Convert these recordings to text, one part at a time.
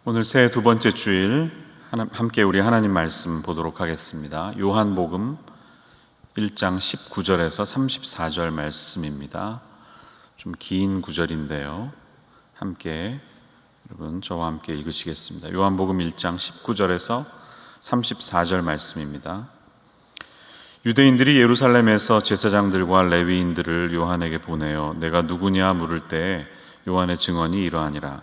오늘 새해 두 번째 주일 함께 우리 하나님 말씀 보도록 하겠습니다. 요한복음 1장 19절에서 34절 말씀입니다. 좀 긴 구절인데요. 함께 여러분 저와 함께 읽으시겠습니다. 요한복음 1장 19절에서 34절 말씀입니다. 유대인들이 예루살렘에서 제사장들과 레위인들을 요한에게 보내어 내가 누구냐 물을 때 요한의 증언이 이러하니라.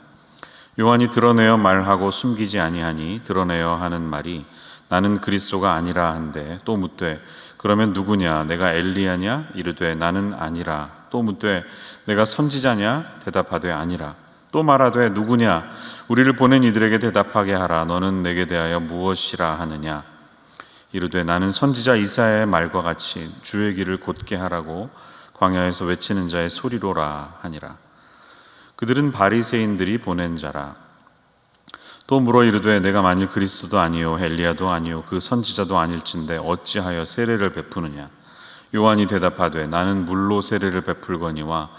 요한이 드러내어 말하고 숨기지 아니하니 드러내어 하는 말이 나는 그리스도가 아니라 한데 또 묻되 그러면 누구냐 내가 엘리야냐 이르되 나는 아니라 또 묻되 내가 선지자냐 대답하되 아니라 또 말하되 누구냐 우리를 보낸 이들에게 대답하게 하라 너는 내게 대하여 무엇이라 하느냐 이르되 나는 선지자 이사야의 말과 같이 주의 길을 곧게 하라고 광야에서 외치는 자의 소리로라 하니라. 그들은 바리새인들이 보낸 자라. 또 물어 이르되 내가 만일 그리스도도 아니요 엘리야도 아니요 그 선지자도 아닐진데 어찌하여 세례를 베푸느냐. 요한이 대답하되 나는 물로 세례를 베풀거니와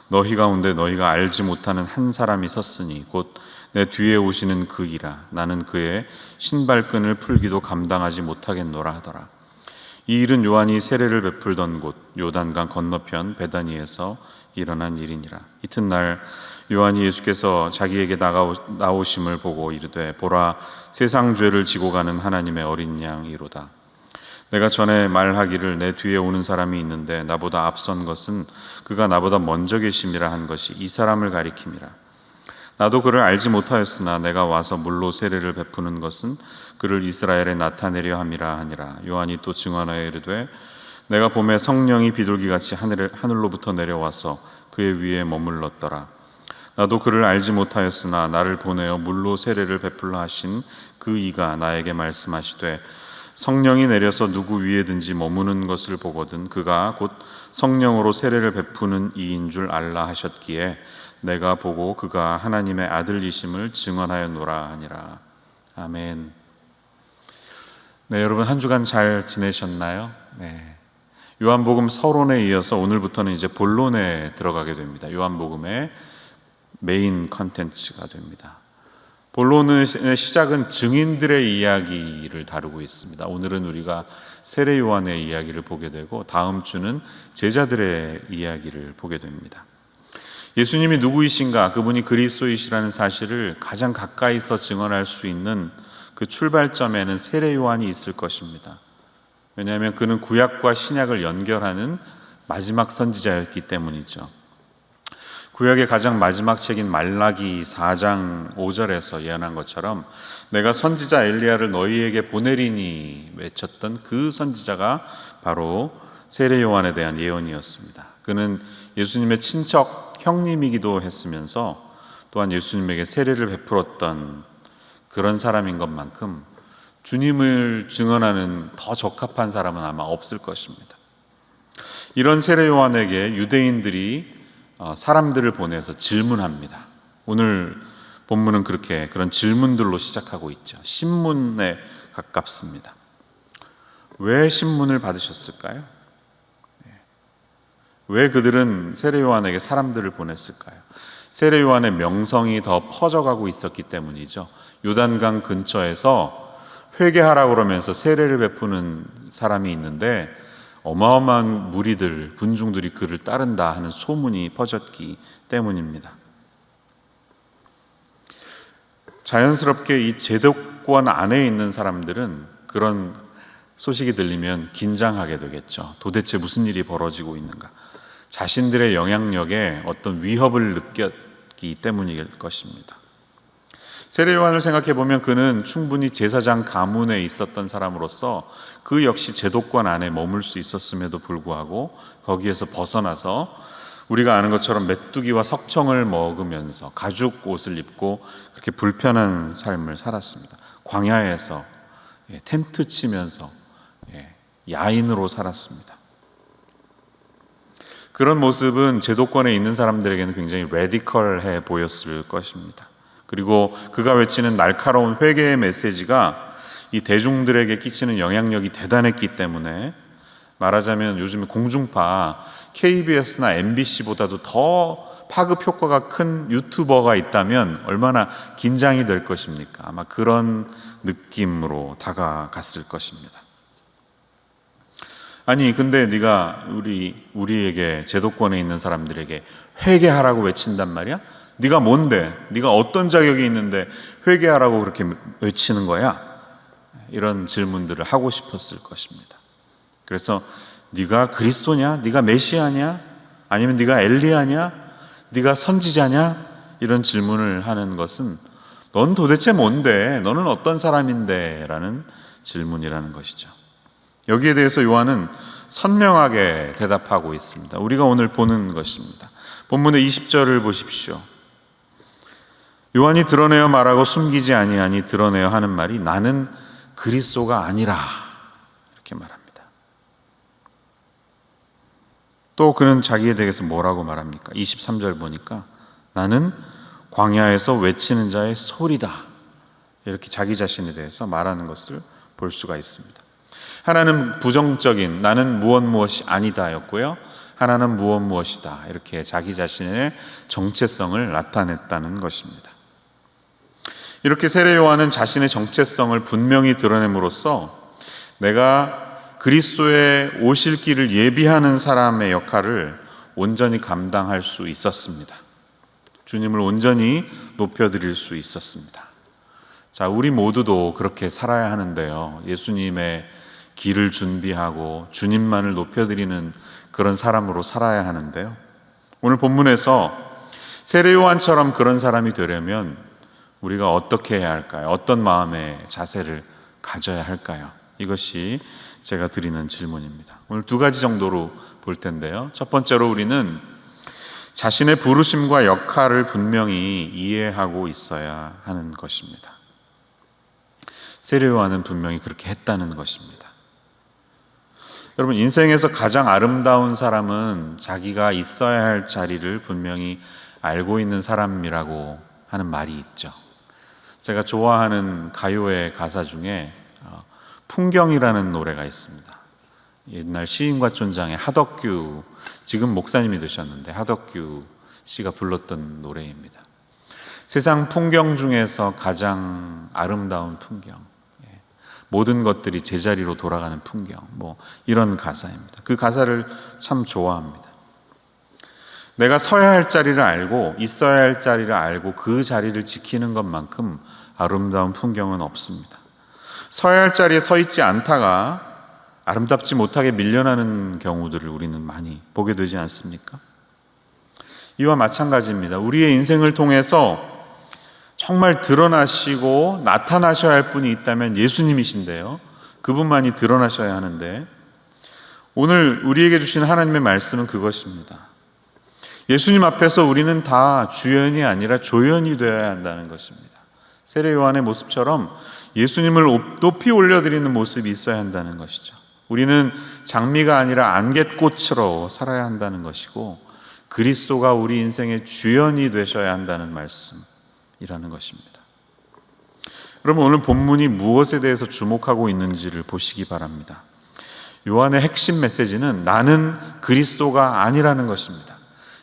너희 가운데 너희가 알지 못하는 한 사람이 섰으니 곧 내 뒤에 오시는 그이라. 나는 그의 신발끈을 풀기도 감당하지 못하겠노라 하더라. 이 일은 요한이 세례를 베풀던 곳 요단강 건너편 베다니에서 일어난 일이니라. 이튿날 요한이 예수께서 자기에게 나오심을 보고 이르되 보라 세상 죄를 지고 가는 하나님의 어린 양이로다. 내가 전에 말하기를 내 뒤에 오는 사람이 있는데 나보다 앞선 것은 그가 나보다 먼저 계심이라 한 것이 이 사람을 가리킴이라. 나도 그를 알지 못하였으나 내가 와서 물로 세례를 베푸는 것은 그를 이스라엘에 나타내려 함이라 하니라. 요한이 또 증언하여 이르되 내가 봄에 성령이 비둘기같이 하늘로부터 내려와서 그의 위에 머물렀더라. 나도 그를 알지 못하였으나 나를 보내어 물로 세례를 베풀라 하신 그 이가 나에게 말씀하시되 성령이 내려서 누구 위에든지 머무는 것을 보거든 그가 곧 성령으로 세례를 베푸는 이인 줄 알라 하셨기에 내가 보고 그가 하나님의 아들이심을 증언하였노라 하니라. 아멘. 네, 여러분 한 주간 잘 지내셨나요? 네. 요한복음 서론에 이어서 오늘부터는 이제 본론에 들어가게 됩니다. 요한복음의 메인 컨텐츠가 됩니다. 본론의 시작은 증인들의 이야기를 다루고 있습니다. 오늘은 우리가 세례 요한의 이야기를 보게 되고 다음 주는 제자들의 이야기를 보게 됩니다. 예수님이 누구이신가, 그분이 그리스도이시라는 사실을 가장 가까이서 증언할 수 있는 그 출발점에는 세례 요한이 있을 것입니다. 왜냐하면 그는 구약과 신약을 연결하는 마지막 선지자였기 때문이죠. 구약의 가장 마지막 책인 말라기 4장 5절에서 예언한 것처럼 내가 선지자 엘리야를 너희에게 보내리니 외쳤던 그 선지자가 바로 세례 요한에 대한 예언이었습니다. 그는 예수님의 친척 형님이기도 했으면서 또한 예수님에게 세례를 베풀었던 그런 사람인 것만큼 주님을 증언하는 더 적합한 사람은 아마 없을 것입니다. 이런 세례 요한에게 유대인들이 사람들을 보내서 질문합니다. 오늘 본문은 그런 질문들로 시작하고 있죠. 신문에 가깝습니다. 왜 신문을 받으셨을까요? 왜 그들은 세례 요한에게 사람들을 보냈을까요? 세례 요한의 명성이 더 퍼져가고 있었기 때문이죠. 요단강 근처에서 회개하라고 그러면서 세례를 베푸는 사람이 있는데 어마어마한 무리들, 군중들이 그를 따른다 하는 소문이 퍼졌기 때문입니다. 자연스럽게 이 제도권 안에 있는 사람들은 그런 소식이 들리면 긴장하게 되겠죠. 도대체 무슨 일이 벌어지고 있는가? 자신들의 영향력에 어떤 위협을 느꼈기 때문일 것입니다. 세례 요한을 생각해 보면 그는 충분히 제사장 가문에 있었던 사람으로서 그 역시 제도권 안에 머물 수 있었음에도 불구하고 거기에서 벗어나서 우리가 아는 것처럼 메뚜기와 석청을 먹으면서 가죽 옷을 입고 그렇게 불편한 삶을 살았습니다. 광야에서 텐트 치면서 야인으로 살았습니다. 그런 모습은 제도권에 있는 사람들에게는 굉장히 레디컬해 보였을 것입니다. 그리고 그가 외치는 날카로운 회개의 메시지가 이 대중들에게 끼치는 영향력이 대단했기 때문에 말하자면 요즘에 공중파 KBS나 MBC보다도 더 파급 효과가 큰 유튜버가 있다면 얼마나 긴장이 될 것입니까? 아마 그런 느낌으로 다가갔을 것입니다. 아니 근데 네가 우리에게 제도권에 있는 사람들에게 회개하라고 외친단 말이야? 네가 뭔데? 네가 어떤 자격이 있는데 회개하라고 그렇게 외치는 거야? 이런 질문들을 하고 싶었을 것입니다. 그래서 네가 그리스도냐? 네가 메시아냐? 아니면 네가 엘리야냐? 네가 선지자냐? 이런 질문을 하는 것은 넌 도대체 뭔데? 너는 어떤 사람인데? 라는 질문이라는 것이죠. 여기에 대해서 요한은 선명하게 대답하고 있습니다. 우리가 오늘 보는 것입니다. 본문의 20절을 보십시오. 요한이 드러내어 말하고 숨기지 아니하니 드러내어 하는 말이 나는 그리스도가 아니라 이렇게 말합니다. 또 그는 자기에 대해서 뭐라고 말합니까? 23절 보니까 나는 광야에서 외치는 자의 소리다. 이렇게 자기 자신에 대해서 말하는 것을 볼 수가 있습니다. 하나는 부정적인 나는 무엇이 아니다였고요. 하나는 무엇이다. 이렇게 자기 자신의 정체성을 나타냈다는 것입니다. 이렇게 세례 요한은 자신의 정체성을 분명히 드러냄으로써 내가 그리스도의 오실 길을 예비하는 사람의 역할을 온전히 감당할 수 있었습니다. 주님을 온전히 높여드릴 수 있었습니다. 자, 우리 모두도 그렇게 살아야 하는데요. 예수님의 길을 준비하고 주님만을 높여드리는 그런 사람으로 살아야 하는데요. 오늘 본문에서 세례 요한처럼 그런 사람이 되려면 우리가 어떻게 해야 할까요? 어떤 마음의 자세를 가져야 할까요? 이것이 제가 드리는 질문입니다. 오늘 두 가지 정도로 볼 텐데요. 첫 번째로 우리는 자신의 부르심과 역할을 분명히 이해하고 있어야 하는 것입니다. 세례 요한은 분명히 그렇게 했다는 것입니다. 여러분, 인생에서 가장 아름다운 사람은 자기가 있어야 할 자리를 분명히 알고 있는 사람이라고 하는 말이 있죠. 제가 좋아하는 가요의 가사 중에 풍경이라는 노래가 있습니다. 옛날 시인과 촌장의 하덕규, 지금 목사님이 되셨는데 하덕규 씨가 불렀던 노래입니다. 세상 풍경 중에서 가장 아름다운 풍경, 모든 것들이 제자리로 돌아가는 풍경, 이런 가사입니다. 그 가사를 참 좋아합니다. 내가 서야 할 자리를 알고 있어야 할 자리를 알고 그 자리를 지키는 것만큼 아름다운 풍경은 없습니다. 서야 할 자리에 서 있지 않다가 아름답지 못하게 밀려나는 경우들을 우리는 많이 보게 되지 않습니까? 이와 마찬가지입니다. 우리의 인생을 통해서 정말 드러나시고 나타나셔야 할 분이 있다면 예수님이신데요. 그분만이 드러나셔야 하는데 오늘 우리에게 주신 하나님의 말씀은 그것입니다. 예수님 앞에서 우리는 다 주연이 아니라 조연이 되어야 한다는 것입니다. 세례 요한의 모습처럼 예수님을 높이 올려드리는 모습이 있어야 한다는 것이죠. 우리는 장미가 아니라 안갯꽃으로 살아야 한다는 것이고 그리스도가 우리 인생의 주연이 되셔야 한다는 말씀이라는 것입니다. 여러분, 오늘 본문이 무엇에 대해서 주목하고 있는지를 보시기 바랍니다. 요한의 핵심 메시지는 나는 그리스도가 아니라는 것입니다.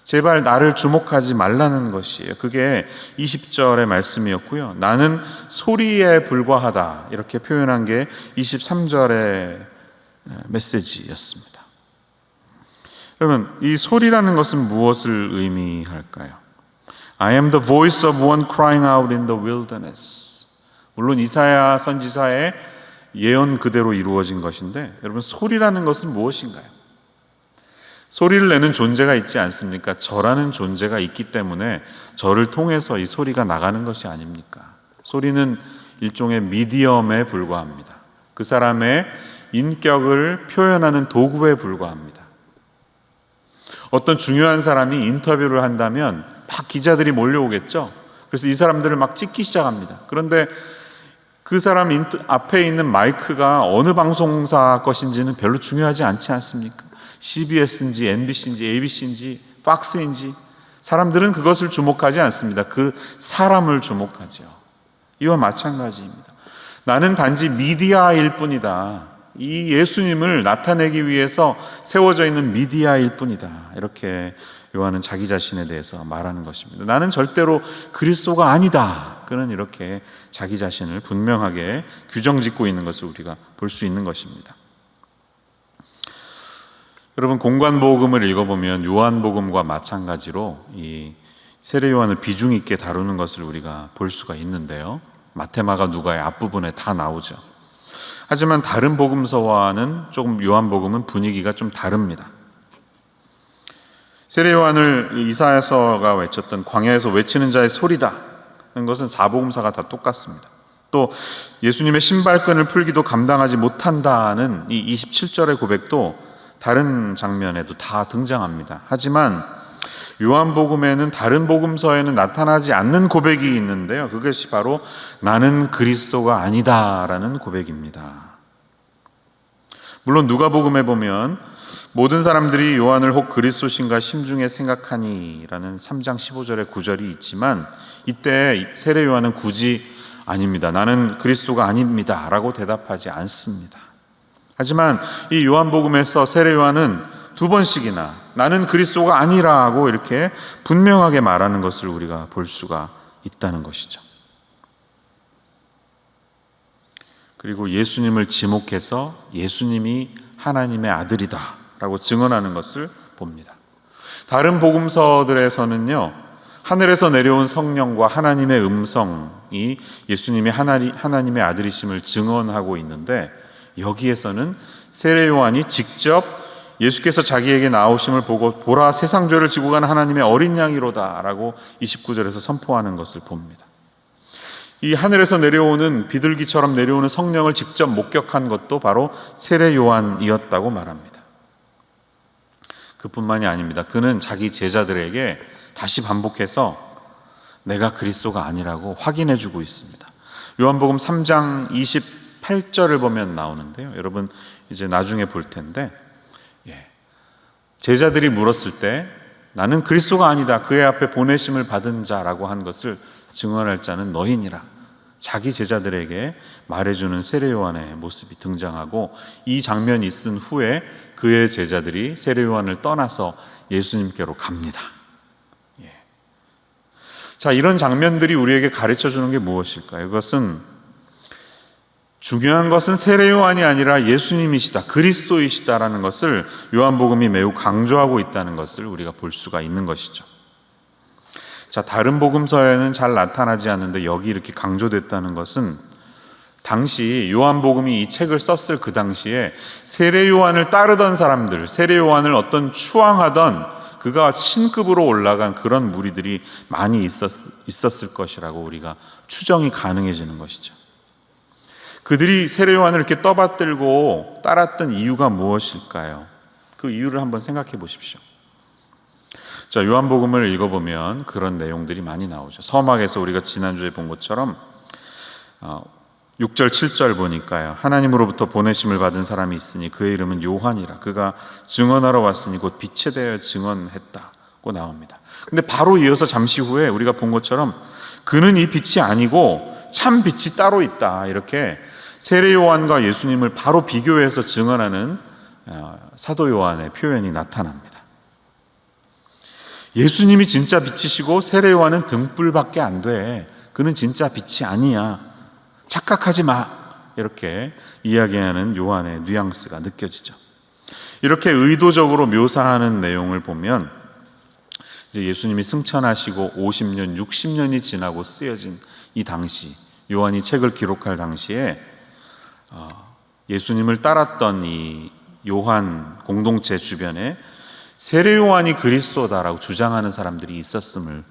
제발 나를 주목하지 말라는 것이에요. 그게 20절의 말씀이었고요. 나는 소리에 불과하다 이렇게 표현한 게 23절의 메시지였습니다. 여러분, 이 소리라는 것은 무엇을 의미할까요? I am the voice of one crying out in the wilderness. 물론 이사야 선지자의 예언 그대로 이루어진 것인데 여러분, 소리라는 것은 무엇인가요? 소리를 내는 존재가 있지 않습니까? 저라는 존재가 있기 때문에 저를 통해서 이 소리가 나가는 것이 아닙니까? 소리는 일종의 미디엄에 불과합니다. 그 사람의 인격을 표현하는 도구에 불과합니다. 어떤 중요한 사람이 인터뷰를 한다면 막 기자들이 몰려오겠죠. 그래서 이 사람들을 막 찍기 시작합니다. 그런데 그 사람 앞에 있는 마이크가 어느 방송사 것인지는 별로 중요하지 않지 않습니까? CBS인지 MBC인지 ABC인지 팍스인지 사람들은 그것을 주목하지 않습니다. 그 사람을 주목하죠. 이와 마찬가지입니다. 나는 단지 미디어일 뿐이다. 이 예수님을 나타내기 위해서 세워져 있는 미디어일 뿐이다. 이렇게 요한은 자기 자신에 대해서 말하는 것입니다. 나는 절대로 그리스도가 아니다. 그는 이렇게 자기 자신을 분명하게 규정짓고 있는 것을 우리가 볼 수 있는 것입니다. 여러분, 공관복음을 읽어보면 요한복음과 마찬가지로 이 세례 요한을 비중 있게 다루는 것을 우리가 볼 수가 있는데요. 마태, 마가, 누가의 앞부분에 다 나오죠. 하지만 다른 복음서와는 조금 요한복음은 분위기가 좀 다릅니다. 세례 요한을 이사야서가 외쳤던 광야에서 외치는 자의 소리다 하는 것은 사복음서가 다 똑같습니다. 또 예수님의 신발끈을 풀기도 감당하지 못한다는 이 27절의 고백도 다른 장면에도 다 등장합니다. 하지만 요한복음에는 다른 복음서에는 나타나지 않는 고백이 있는데요. 그것이 바로 나는 그리스도가 아니다라는 고백입니다. 물론 누가복음에 보면 모든 사람들이 요한을 혹 그리스도신가 심중에 생각하니라는 3장 15절의 구절이 있지만 이때 세례 요한은 굳이 아닙니다. 나는 그리스도가 아닙니다 라고 대답하지 않습니다. 하지만 이 요한복음에서 세례 요한은 두 번씩이나 나는 그리스도가 아니라고 이렇게 분명하게 말하는 것을 우리가 볼 수가 있다는 것이죠. 그리고 예수님을 지목해서 예수님이 하나님의 아들이다 라고 증언하는 것을 봅니다. 다른 복음서들에서는요, 하늘에서 내려온 성령과 하나님의 음성이 예수님이 하나님의 아들이심을 증언하고 있는데, 여기에서는 세례 요한이 직접 예수께서 자기에게 나오심을 보고 보라 세상 죄를 지고 가는 하나님의 어린 양이로다 라고 29절에서 선포하는 것을 봅니다. 이 하늘에서 내려오는 비둘기처럼 내려오는 성령을 직접 목격한 것도 바로 세례 요한이었다고 말합니다. 그뿐만이 아닙니다. 그는 자기 제자들에게 다시 반복해서 내가 그리스도가 아니라고 확인해 주고 있습니다. 요한복음 3장 28절을 보면 나오는데요. 여러분 이제 나중에 볼 텐데, 제자들이 물었을 때 나는 그리스도가 아니다, 그의 앞에 보내심을 받은 자라고 한 것을 증언할 자는 너희니라, 자기 제자들에게 말해주는 세례 요한의 모습이 등장하고, 이 장면이 있은 후에 그의 제자들이 세례 요한을 떠나서 예수님께로 갑니다. 자, 이런 장면들이 우리에게 가르쳐 주는 게 무엇일까요? 이것은 중요한 것은 세례 요한이 아니라 예수님이시다, 그리스도이시다라는 것을 요한복음이 매우 강조하고 있다는 것을 우리가 볼 수가 있는 것이죠. 자, 다른 복음서에는 잘 나타나지 않는데 여기 이렇게 강조됐다는 것은 당시 요한복음이 이 책을 썼을 그 당시에 세례 요한을 따르던 사람들, 세례 요한을 어떤 추앙하던 그가 신급으로 올라간 그런 무리들이 많이 있었을 것이라고 우리가 추정이 가능해지는 것이죠. 그들이 세례 요한을 이렇게 떠받들고 따랐던 이유가 무엇일까요? 그 이유를 한번 생각해 보십시오. 자, 요한복음을 읽어보면 그런 내용들이 많이 나오죠. 서막에서 우리가 지난주에 본 것처럼 6절 7절 보니까요, 하나님으로부터 보내심을 받은 사람이 있으니 그의 이름은 요한이라, 그가 증언하러 왔으니 곧 빛에 대하여 증언했다고 나옵니다. 근데 바로 이어서 잠시 후에 우리가 본 것처럼 그는 이 빛이 아니고 참 빛이 따로 있다, 이렇게 세례 요한과 예수님을 바로 비교해서 증언하는 사도 요한의 표현이 나타납니다. 예수님이 진짜 빛이시고 세례 요한은 등불밖에 안 돼, 그는 진짜 빛이 아니야, 착각하지 마, 이렇게 이야기하는 요한의 뉘앙스가 느껴지죠. 이렇게 의도적으로 묘사하는 내용을 보면 이제 예수님이 승천하시고 50년, 60년이 지나고 쓰여진 이 당시, 요한이 책을 기록할 당시에 예수님을 따랐던 이 요한 공동체 주변에 세례 요한이 그리스도다라고 주장하는 사람들이 있었음을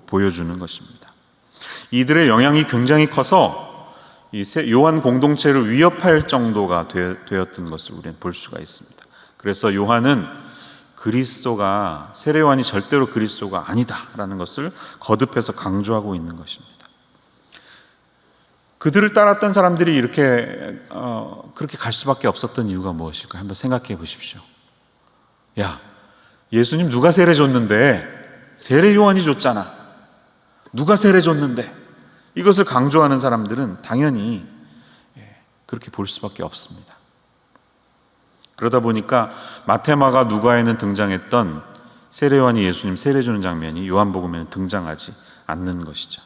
보여주는 것입니다. 이들의 영향이 굉장히 커서 이 요한 공동체를 위협할 정도가 되었던 것을 우리는 볼 수가 있습니다. 그래서 요한은 그리스도가, 세례 요한이 절대로 그리스도가 아니다라는 것을 거듭해서 강조하고 있는 것입니다. 그들을 따랐던 사람들이 이렇게 그렇게 갈 수밖에 없었던 이유가 무엇일까? 한번 생각해 보십시오. 야, 예수님 누가 세례 줬는데? 세례 요한이 줬잖아. 누가 세례 줬는데? 이것을 강조하는 사람들은 당연히 그렇게 볼 수밖에 없습니다. 그러다 보니까 마태, 마가, 누가에는 등장했던 세례 요한이 예수님 세례 주는 장면이 요한복음에는 등장하지 않는 것이죠.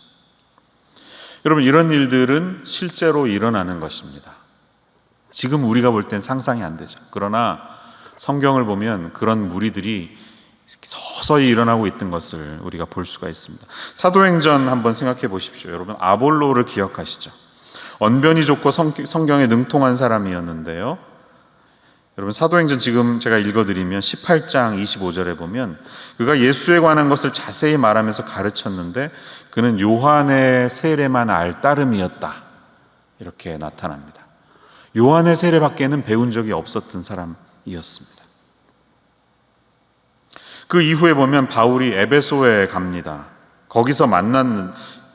여러분, 이런 일들은 실제로 일어나는 것입니다. 지금 우리가 볼 땐 상상이 안 되죠. 그러나 성경을 보면 그런 무리들이 서서히 일어나고 있던 것을 우리가 볼 수가 있습니다. 사도행전 한번 생각해 보십시오. 여러분, 아볼로를 기억하시죠? 언변이 좋고 성경에 능통한 사람이었는데요. 여러분, 사도행전 지금 제가 읽어드리면 18장 25절에 보면 그가 예수에 관한 것을 자세히 말하면서 가르쳤는데 그는 요한의 세례만 알 따름이었다, 이렇게 나타납니다. 요한의 세례밖에는 배운 적이 없었던 사람이었습니다. 그 이후에 보면 바울이 에베소에 갑니다. 거기서 만나는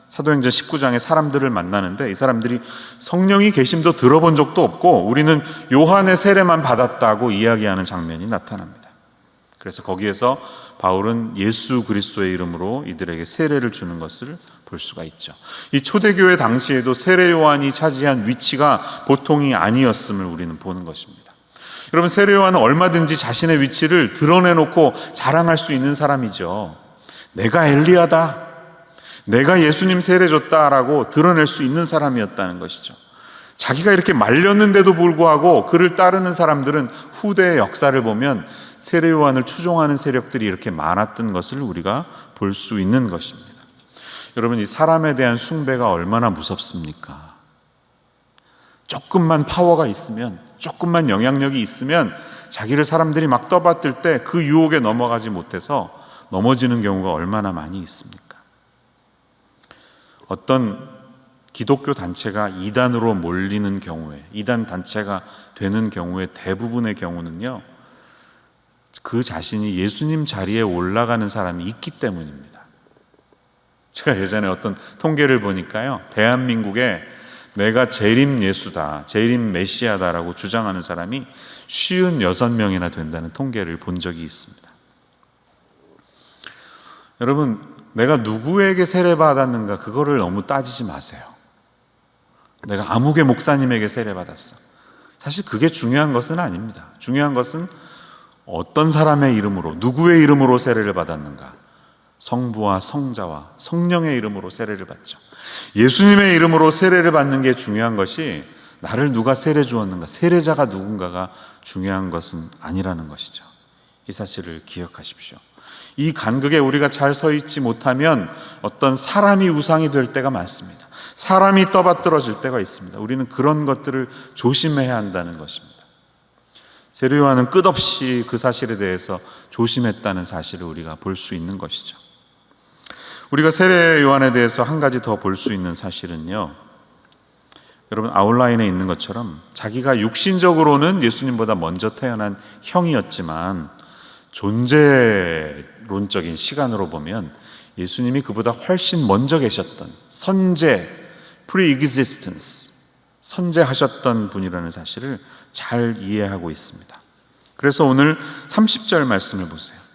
사도행전 19장에 사람들을 만나는데 이 사람들이 성령이 계심도 들어본 적도 없고 우리는 요한의 세례만 받았다고 이야기하는 장면이 나타납니다. 그래서 거기에서 바울은 예수 그리스도의 이름으로 이들에게 세례를 주는 것을 볼 수가 있죠. 이 초대교회 당시에도 세례 요한이 차지한 위치가 보통이 아니었음을 우리는 보는 것입니다. 여러분, 세례 요한은 얼마든지 자신의 위치를 드러내놓고 자랑할 수 있는 사람이죠. 내가 엘리야다, 내가 예수님 세례 줬다라고 드러낼 수 있는 사람이었다는 것이죠. 자기가 이렇게 말렸는데도 불구하고 그를 따르는 사람들은 후대의 역사를 보면 세례 요한을 추종하는 세력들이 이렇게 많았던 것을 우리가 볼 수 있는 것입니다. 여러분, 이 사람에 대한 숭배가 얼마나 무섭습니까? 조금만 파워가 있으면, 조금만 영향력이 있으면 자기를 사람들이 막 떠받들 때 그 유혹에 넘어가지 못해서 넘어지는 경우가 얼마나 많이 있습니까? 어떤 기독교 단체가 이단으로 몰리는 경우에, 이단 단체가 되는 경우에 대부분의 경우는요, 그 자신이 예수님 자리에 올라가는 사람이 있기 때문입니다. 제가 예전에 어떤 통계를 보니까요, 대한민국에 내가 재림 예수다, 재림 메시아다라고 주장하는 사람이 56명이나 된다는 통계를 본 적이 있습니다. 여러분, 내가 누구에게 세례받았는가 그거를 너무 따지지 마세요. 내가 아무개 목사님에게 세례받았어. 사실 그게 중요한 것은 아닙니다. 중요한 것은 어떤 사람의 이름으로, 누구의 이름으로 세례를 받았는가. 성부와 성자와 성령의 이름으로 세례를 받죠. 예수님의 이름으로 세례를 받는 게 중요한 것이 나를 누가 세례 주었는가, 세례자가 누군가가 중요한 것은 아니라는 것이죠. 이 사실을 기억하십시오. 이 간극에 우리가 잘 서 있지 못하면 어떤 사람이 우상이 될 때가 많습니다. 사람이 떠받들어질 때가 있습니다. 우리는 그런 것들을 조심해야 한다는 것입니다. 세례 요한은 끝없이 그 사실에 대해서 조심했다는 사실을 우리가 볼 수 있는 것이죠. 우리가 세례 요한에 대해서 한 가지 더 볼 수 있는 사실은요, 여러분, 아웃라인에 있는 것처럼 자기가 육신적으로는 예수님보다 먼저 태어난 형이었지만 존재론적인 시간으로 보면 예수님이 그보다 훨씬 먼저 계셨던 선제, pre-existence, 선제하셨던 분이라는 사실을 잘 이해하고 있습니다. 그래서 오늘 30절 말씀을 보세요.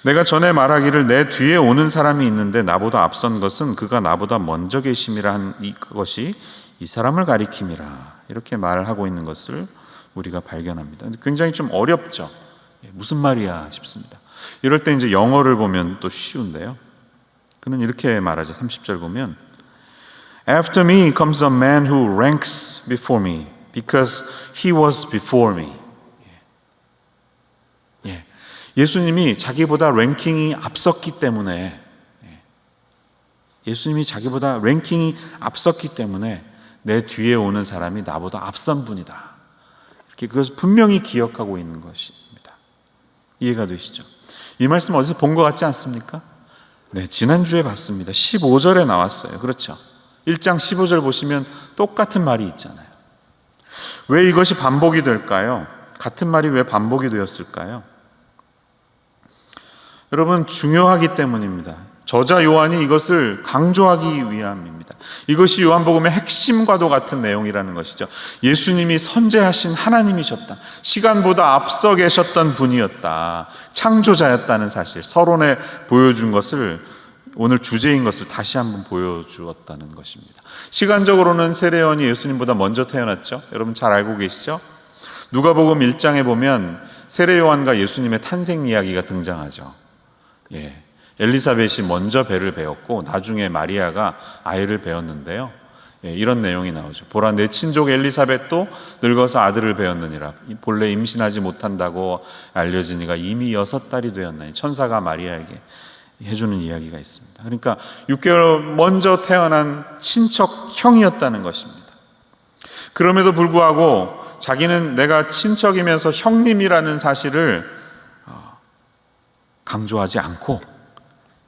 내가 전에 말하기를 내 뒤에 오는 사람이 있는데 나보다 앞선 것은 그가 나보다 먼저 계심이라 한 것이 이 사람을 가리킴이라, 이렇게 말하고 있는 것을 우리가 발견합니다. 굉장히 좀 어렵죠. 무슨 말이야 싶습니다. 이럴 때 이제 영어를 보면 또 쉬운데요. 그는 이렇게 말하죠. 30절 보면 After me comes a man who ranks before me because he was before me. 예수님이 자기보다 랭킹이 앞섰기 때문에, 예수님이 자기보다 랭킹이 앞섰기 때문에 내 뒤에 오는 사람이 나보다 앞선 분이다, 이렇게 그것을 분명히 기억하고 있는 것입니다. 이해가 되시죠? 이 말씀 어디서 본 것 같지 않습니까? 네, 지난주에 봤습니다. 15절에 나왔어요. 그렇죠? 1장 15절 보시면 똑같은 말이 있잖아요. 왜 이것이 반복이 될까요? 같은 말이 왜 반복이 되었을까요? 여러분, 중요하기 때문입니다. 저자 요한이 이것을 강조하기 위함입니다. 이것이 요한복음의 핵심과도 같은 내용이라는 것이죠. 예수님이 선제하신 하나님이셨다, 시간보다 앞서 계셨던 분이었다, 창조자였다는 사실, 서론에 보여준 것을, 오늘 주제인 것을 다시 한번 보여주었다는 것입니다. 시간적으로는 세례 요한이 예수님보다 먼저 태어났죠. 여러분 잘 알고 계시죠? 누가복음 1장에 보면 세례 요한과 예수님의 탄생 이야기가 등장하죠. 엘리사벳이 먼저 배를 배웠고 나중에 마리아가 아이를 배웠는데요. 이런 내용이 나오죠. 보라, 내 친족 엘리사벳도 늙어서 아들을 배웠느니라. 본래 임신하지 못한다고 알려지니가 이미 6달이 되었나니. 천사가 마리아에게 해주는 이야기가 있습니다. 그러니까 6개월 먼저 태어난 친척 형이었다는 것입니다. 그럼에도 불구하고 자기는 내가 친척이면서 형님이라는 사실을 강조하지 않고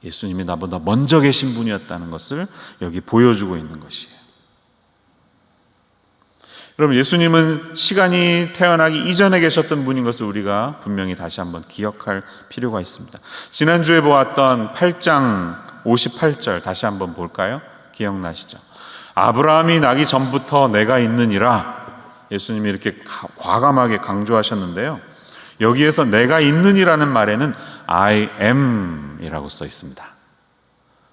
예수님이 나보다 먼저 계신 분이었다는 것을 여기 보여주고 있는 것이에요. 여러분, 예수님은 시간이 태어나기 이전에 계셨던 분인 것을 우리가 분명히 다시 한번 기억할 필요가 있습니다. 지난주에 보았던 8장 58절 다시 한번 볼까요? 기억나시죠? 아브라함이 나기 전부터 내가 있느니라. 예수님이 이렇게 과감하게 강조하셨는데요. 여기에서 내가 있느니라는 말에는 I am 이라고 써 있습니다.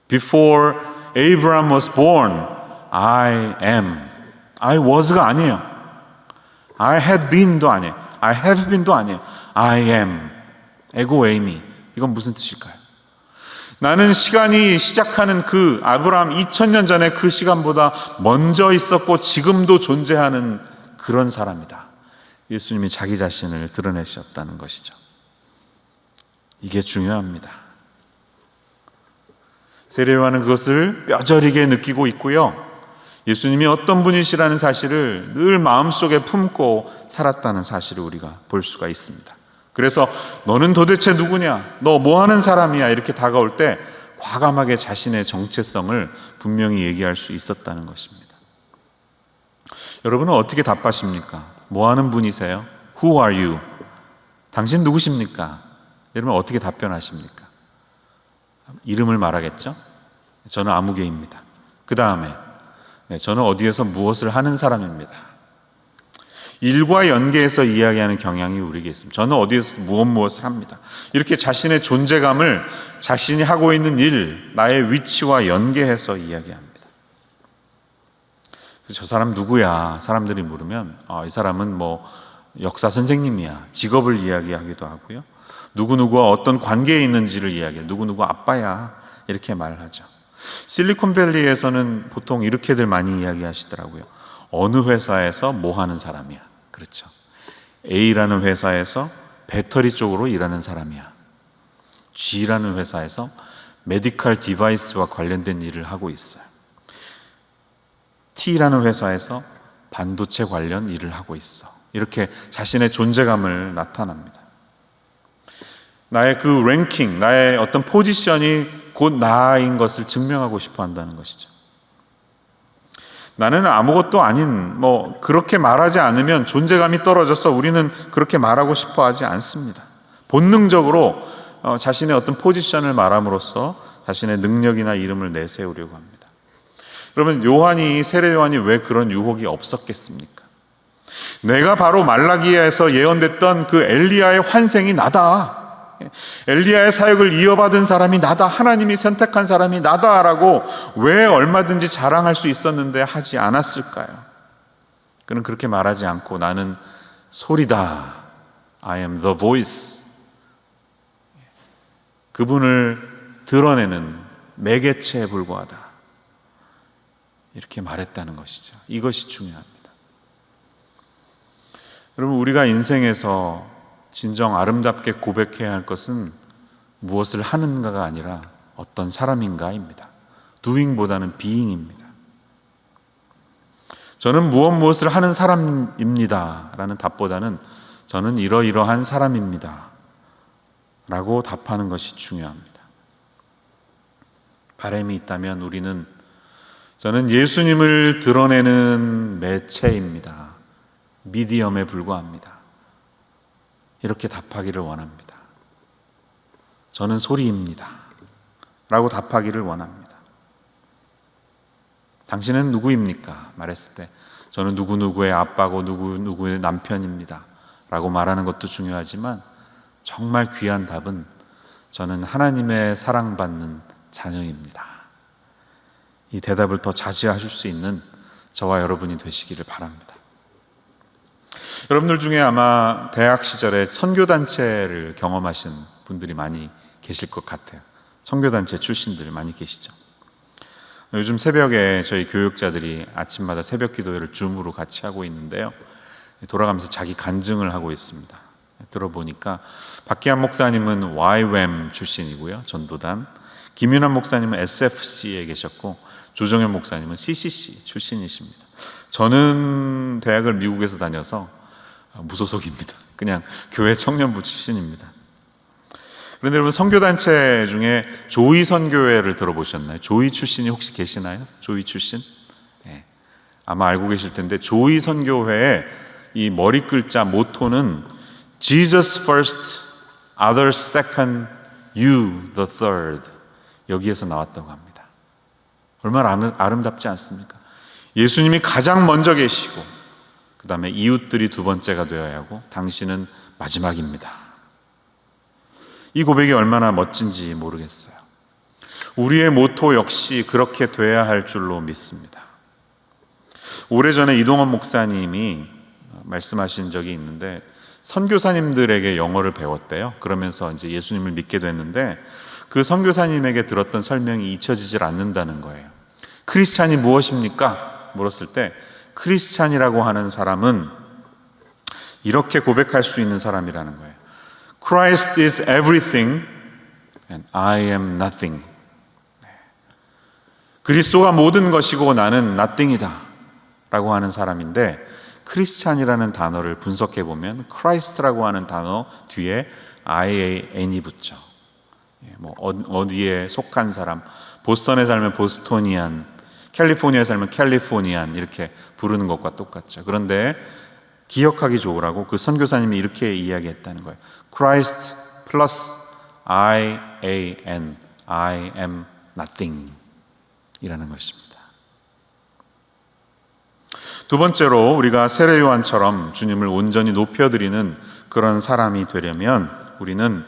Before Abraham was born, I am. I was가 아니에요. I had been도 아니에요. I have been도 아니에요. I am. 에고 에이미. 이건 무슨 뜻일까요? 나는 시간이 시작하는 그 아브라함 2000년 전에 그 시간보다 먼저 있었고 지금도 존재하는 그런 사람이다. 예수님이 자기 자신을 드러내셨다는 것이죠. 이게 중요합니다. 세례 요한은 그것을 뼈저리게 느끼고 있고요. 예수님이 어떤 분이시라는 사실을 늘 마음속에 품고 살았다는 사실을 우리가 볼 수가 있습니다. 그래서 너는 도대체 누구냐? 너 뭐하는 사람이야? 이렇게 다가올 때 과감하게 자신의 정체성을 분명히 얘기할 수 있었다는 것입니다. 여러분은 어떻게 답하십니까? 뭐하는 분이세요? Who are you? 당신 누구십니까? 여러분 어떻게 답변하십니까? 이름을 말하겠죠? 저는 아무개입니다. 그 다음에 저는 어디에서 무엇을 하는 사람입니다. 일과 연계해서 이야기하는 경향이 우리에게 있습니다. 저는 어디에서 무엇을 합니다. 이렇게 자신의 존재감을 자신이 하고 있는 일, 나의 위치와 연계해서 이야기합니다. 저 사람 누구야? 사람들이 물으면 이 사람은 뭐 역사 선생님이야. 직업을 이야기하기도 하고요. 누구누구와 어떤 관계에 있는지를 이야기해요. 누구누구 아빠야. 이렇게 말하죠. 실리콘밸리에서는 보통 이렇게들 많이 이야기하시더라고요. 어느 회사에서 뭐 하는 사람이야. 그렇죠. A라는 회사에서 배터리 쪽으로 일하는 사람이야. G라는 회사에서 메디컬 디바이스와 관련된 일을 하고 있어요. T라는 회사에서 반도체 관련 일을 하고 있어. 이렇게 자신의 존재감을 나타납니다. 나의 그 랭킹, 나의 어떤 포지션이 곧 나인 것을 증명하고 싶어 한다는 것이죠. 나는 아무것도 아닌, 그렇게 말하지 않으면 존재감이 떨어져서 우리는 그렇게 말하고 싶어 하지 않습니다. 본능적으로 자신의 어떤 포지션을 말함으로써 자신의 능력이나 이름을 내세우려고 합니다. 여러분, 세례 요한이 왜 그런 유혹이 없었겠습니까? 내가 바로 말라기야에서 예언됐던 그 엘리야의 환생이 나다. 엘리야의 사역을 이어받은 사람이 나다. 하나님이 선택한 사람이 나다라고 왜 얼마든지 자랑할 수 있었는데 하지 않았을까요? 그는 그렇게 말하지 않고 나는 소리다. I am the voice. 그분을 드러내는 매개체에 불과하다. 이렇게 말했다는 것이죠. 이것이 중요합니다. 여러분, 우리가 인생에서 진정 아름답게 고백해야 할 것은 무엇을 하는가가 아니라 어떤 사람인가입니다. doing보다는 being입니다. 저는 무엇을 하는 사람입니다 라는 답보다는 저는 이러이러한 사람입니다 라고 답하는 것이 중요합니다. 바람이 있다면 우리는 저는 예수님을 드러내는 매체입니다. 미디엄에 불과합니다. 이렇게 답하기를 원합니다. 저는 소리입니다. 라고 답하기를 원합니다. 당신은 누구입니까? 말했을 때 저는 누구누구의 아빠고 누구누구의 남편입니다. 라고 말하는 것도 중요하지만 정말 귀한 답은 저는 하나님의 사랑받는 자녀입니다. 이 대답을 더 자주 하실 수 있는 저와 여러분이 되시기를 바랍니다. 여러분들 중에 아마 대학 시절에 선교단체를 경험하신 분들이 많이 계실 것 같아요. 선교단체 출신들 많이 계시죠. 요즘 새벽에 저희 교육자들이 아침마다 새벽 기도회를 줌으로 같이 하고 있는데요, 돌아가면서 자기 간증을 하고 있습니다. 들어보니까 박기환 목사님은 YWAM 출신이고요, 전도단. 김윤환 목사님은 SFC에 계셨고, 조정현 목사님은 CCC 출신이십니다. 저는 대학을 미국에서 다녀서 무소속입니다. 그냥 교회 청년부 출신입니다. 그런데 여러분, 선교단체 중에 조이 선교회를 들어보셨나요? 조이 출신이 혹시 계시나요? 조이 출신? 네. 아마 알고 계실 텐데, 조이 선교회의 이 머리 글자 모토는 Jesus first, others second, you the third. 여기에서 나왔다고 합니다. 얼마나 아름답지 않습니까? 예수님이 가장 먼저 계시고, 그 다음에 이웃들이 두 번째가 되어야 하고, 당신은 마지막입니다. 이 고백이 얼마나 멋진지 모르겠어요. 우리의 모토 역시 그렇게 돼야 할 줄로 믿습니다. 오래전에 이동원 목사님이 말씀하신 적이 있는데, 선교사님들에게 영어를 배웠대요. 그러면서 이제 예수님을 믿게 됐는데, 그 선교사님에게 들었던 설명이 잊혀지질 않는다는 거예요. 크리스찬이 무엇입니까? 물었을 때, 크리스찬이라고 하는 사람은 이렇게 고백할 수 있는 사람이라는 거예요. Christ is everything and I am nothing. 그리스도가 모든 것이고 나는 nothing이다 라고 하는 사람인데, 크리스찬이라는 단어를 분석해 보면 Christ라고 하는 단어 뒤에 IAN이 붙죠. 뭐 어디에 속한 사람, 보스턴에 살면 보스토니안, 캘리포니아에 살면 캘리포니안 이렇게 부르는 것과 똑같죠. 그런데 기억하기 좋으라고 그 선교사님이 이렇게 이야기했다는 거예요. Christ plus IAN, I am nothing 이라는 것입니다. 두 번째로, 우리가 세례 요한처럼 주님을 온전히 높여드리는 그런 사람이 되려면 우리는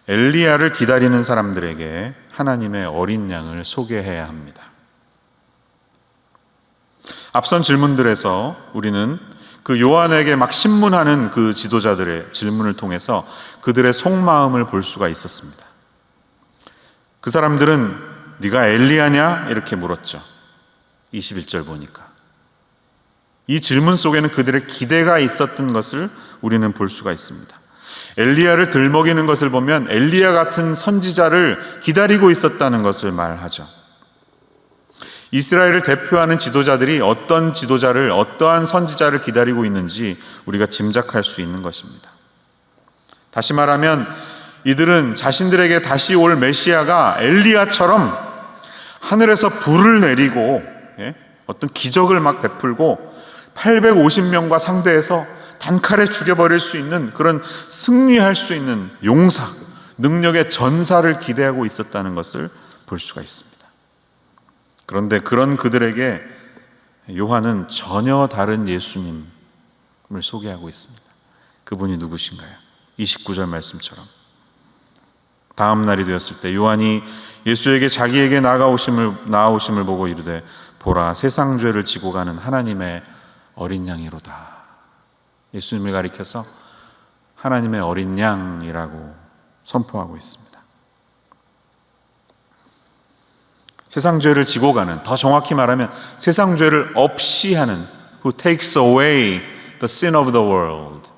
엘리야를 기다리는 사람들에게 하나님의 어린 양을 소개해야 합니다. 앞선 질문들에서 우리는 그 요한에게 막 신문하는 그 지도자들의 질문을 통해서 그들의 속마음을 볼 수가 있었습니다. 그 사람들은 네가 엘리야냐? 이렇게 물었죠. 21절 보니까. 이 질문 속에는 그들의 기대가 있었던 것을 우리는 볼 수가 있습니다. 엘리야를 들먹이는 것을 보면 엘리야 같은 선지자를 기다리고 있었다는 것을 말하죠. 이스라엘을 대표하는 지도자들이 어떤 지도자를, 어떠한 선지자를 기다리고 있는지 우리가 짐작할 수 있는 것입니다. 다시 말하면 이들은 자신들에게 다시 올 메시아가 엘리야처럼 하늘에서 불을 내리고 어떤 기적을 막 베풀고 850명과 상대해서 단칼에 죽여버릴 수 있는 그런 승리할 수 있는 용사, 능력의 전사를 기대하고 있었다는 것을 볼 수가 있습니다. 그런데 그런 그들에게 요한은 전혀 다른 예수님을 소개하고 있습니다. 그분이 누구신가요? 29절 말씀처럼 다음 날이 되었을 때 요한이 예수에게 자기에게 나아오심을 보고 이르되 보라, 세상 죄를 지고 가는 하나님의 어린 양이로다. 예수님을 가리켜서 하나님의 어린 양이라고 선포하고 있습니다. 세상 죄를 지고 가는, 더 정확히 말하면 세상 죄를 없이 하는, who takes away the sin of the world,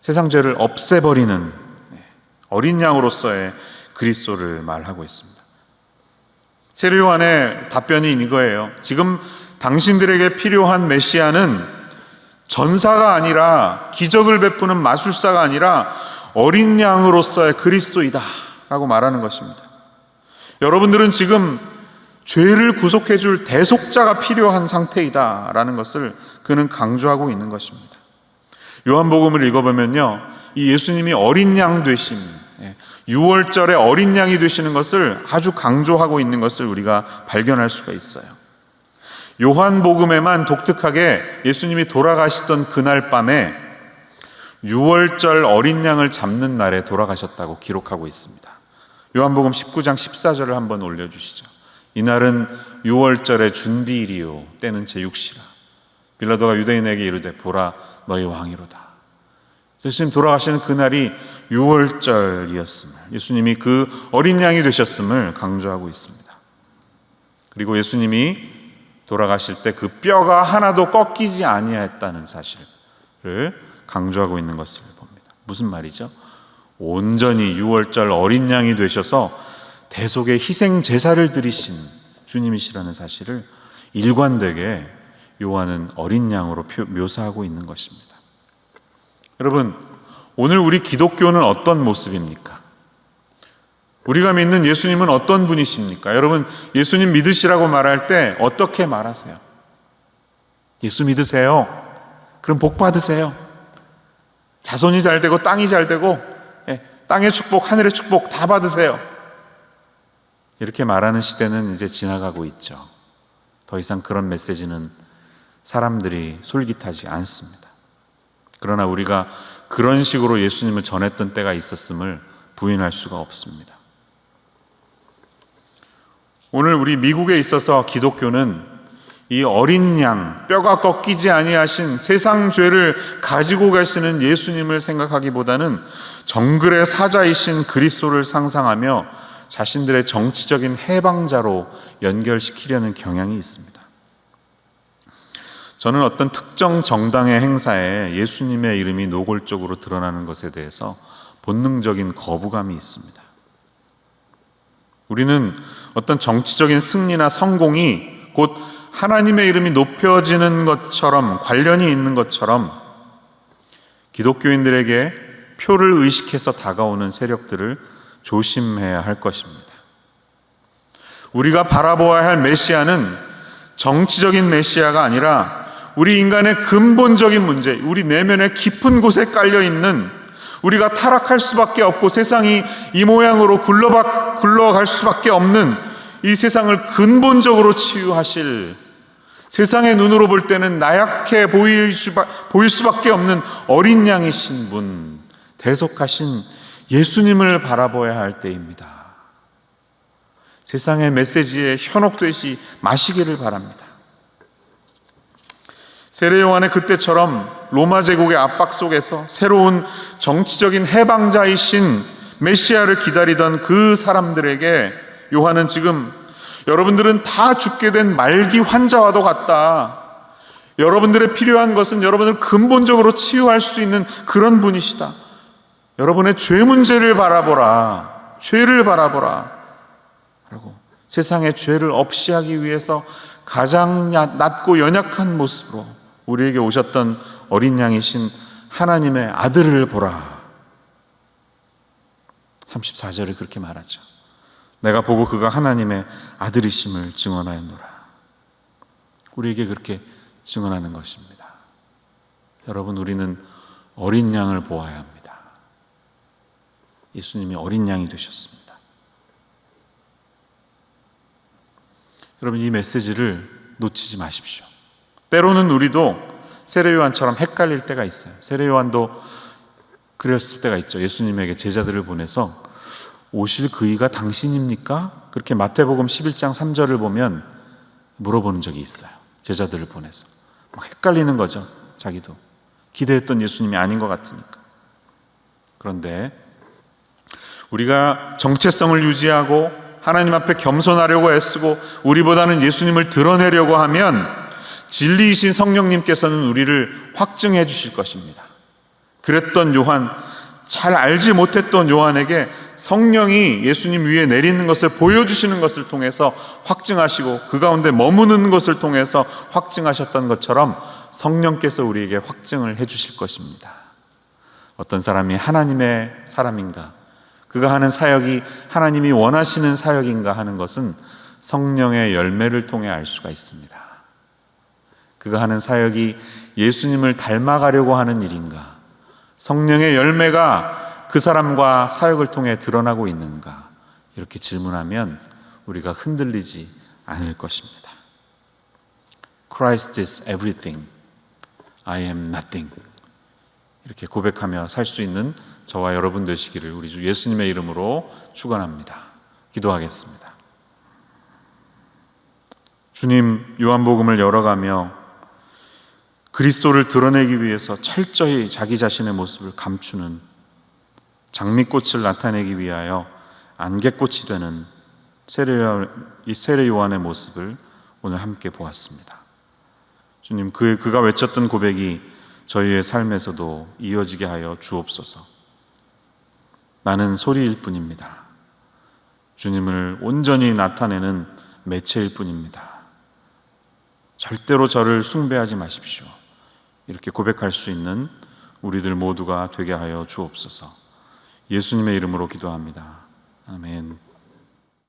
세상 죄를 없애버리는 어린 양으로서의 그리스도를 말하고 있습니다. 세례 요한의 답변이 이거예요. 지금 당신들에게 필요한 메시아는 전사가 아니라, 기적을 베푸는 마술사가 아니라 어린 양으로서의 그리스도이다 라고 말하는 것입니다. 여러분들은 지금 죄를 구속해 줄 대속자가 필요한 상태이다 라는 것을 그는 강조하고 있는 것입니다. 요한복음을 읽어보면요, 이 예수님이 어린 양 되심, 6월절에 어린 양이 되시는 것을 아주 강조하고 있는 것을 우리가 발견할 수가 있어요. 요한복음에만 독특하게 예수님이 돌아가시던 그날 밤에 6월절 어린 양을 잡는 날에 돌아가셨다고 기록하고 있습니다. 요한복음 19장 14절을 한번 올려주시죠. 이날은 6월절의 준비일이요 때는 제6시라. 빌라도가 유대인에게 이르되 보라, 너희 왕이로다. 예수님 돌아가시는 그날이 유월절이었음을, 예수님이 그 어린 양이 되셨음을 강조하고 있습니다. 그리고 예수님이 돌아가실 때 그 뼈가 하나도 꺾이지 아니하였다는 사실을 강조하고 있는 것을 봅니다. 무슨 말이죠? 온전히 유월절 어린 양이 되셔서 대속의 희생 제사를 드리신 주님이시라는 사실을 일관되게 요한은 어린 양으로 묘사하고 있는 것입니다. 여러분, 오늘 우리 기독교는 어떤 모습입니까? 우리가 믿는 예수님은 어떤 분이십니까? 여러분, 예수님 믿으시라고 말할 때 어떻게 말하세요? 예수 믿으세요. 그럼 복 받으세요. 자손이 잘 되고 땅이 잘 되고 땅의 축복, 하늘의 축복 다 받으세요. 이렇게 말하는 시대는 이제 지나가고 있죠. 더 이상 그런 메시지는 사람들이 솔깃하지 않습니다. 그러나 우리가 그런 식으로 예수님을 전했던 때가 있었음을 부인할 수가 없습니다. 오늘 우리 미국에 있어서 기독교는 이 어린 양, 뼈가 꺾이지 아니하신 세상 죄를 가지고 가시는 예수님을 생각하기보다는 정글의 사자이신 그리스도를 상상하며 자신들의 정치적인 해방자로 연결시키려는 경향이 있습니다. 저는 어떤 특정 정당의 행사에 예수님의 이름이 노골적으로 드러나는 것에 대해서 본능적인 거부감이 있습니다. 우리는 어떤 정치적인 승리나 성공이 곧 하나님의 이름이 높여지는 것처럼, 관련이 있는 것처럼 기독교인들에게 표를 의식해서 다가오는 세력들을 조심해야 할 것입니다. 우리가 바라보아야 할 메시아는 정치적인 메시아가 아니라 우리 인간의 근본적인 문제, 우리 내면의 깊은 곳에 깔려있는, 우리가 타락할 수밖에 없고 세상이 이 모양으로 굴러갈 수밖에 없는 이 세상을 근본적으로 치유하실, 세상의 눈으로 볼 때는 나약해 보일 수밖에 없는 어린 양이신 분, 대속하신 예수님을 바라봐야 할 때입니다. 세상의 메시지에 현혹되지 마시기를 바랍니다. 세례 요한의 그때처럼 로마 제국의 압박 속에서 새로운 정치적인 해방자이신 메시아를 기다리던 그 사람들에게 요한은 지금 여러분들은 다 죽게 된 말기 환자와도 같다. 여러분들의 필요한 것은 여러분을 근본적으로 치유할 수 있는 그런 분이시다. 여러분의 죄 문제를 바라보라. 죄를 바라보라. 라고 세상의 죄를 없이 하기 위해서 가장 낮고 연약한 모습으로 우리에게 오셨던 어린 양이신 하나님의 아들을 보라. 34절에 그렇게 말하죠. 내가 보고 그가 하나님의 아들이심을 증언하였노라. 우리에게 그렇게 증언하는 것입니다. 여러분, 우리는 어린 양을 보아야 합니다. 예수님이 어린 양이 되셨습니다. 여러분, 이 메시지를 놓치지 마십시오. 때로는 우리도 세례 요한처럼 헷갈릴 때가 있어요. 세례 요한도 그랬을 때가 있죠. 예수님에게 제자들을 보내서 오실 그이가 당신입니까? 그렇게 마태복음 11장 3절을 보면 물어보는 적이 있어요. 제자들을 보내서 막 헷갈리는 거죠. 자기도 기대했던 예수님이 아닌 것 같으니까. 그런데 우리가 정체성을 유지하고 하나님 앞에 겸손하려고 애쓰고 우리보다는 예수님을 드러내려고 하면 진리이신 성령님께서는 우리를 확증해 주실 것입니다. 그랬던 요한, 잘 알지 못했던 요한에게 성령이 예수님 위에 내리는 것을 보여주시는 것을 통해서 확증하시고 그 가운데 머무는 것을 통해서 확증하셨던 것처럼 성령께서 우리에게 확증을 해 주실 것입니다. 어떤 사람이 하나님의 사람인가, 그가 하는 사역이 하나님이 원하시는 사역인가 하는 것은 성령의 열매를 통해 알 수가 있습니다. 그가 하는 사역이 예수님을 닮아가려고 하는 일인가, 성령의 열매가 그 사람과 사역을 통해 드러나고 있는가, 이렇게 질문하면 우리가 흔들리지 않을 것입니다. Christ is everything, I am nothing. 이렇게 고백하며 살 수 있는 저와 여러분 되시기를 우리 주 예수님의 이름으로 축원합니다. 기도하겠습니다. 주님, 요한복음을 열어가며 그리스도를 드러내기 위해서 철저히 자기 자신의 모습을 감추는, 장미꽃을 나타내기 위하여 안개꽃이 되는 세례 요한의 모습을 오늘 함께 보았습니다. 주님, 그가 외쳤던 고백이 저희의 삶에서도 이어지게 하여 주옵소서. 나는 소리일 뿐입니다. 주님을 온전히 나타내는 매체일 뿐입니다. 절대로 저를 숭배하지 마십시오. 이렇게 고백할 수 있는 우리들 모두가 되게 하여 주옵소서. 예수님의 이름으로 기도합니다. 아멘.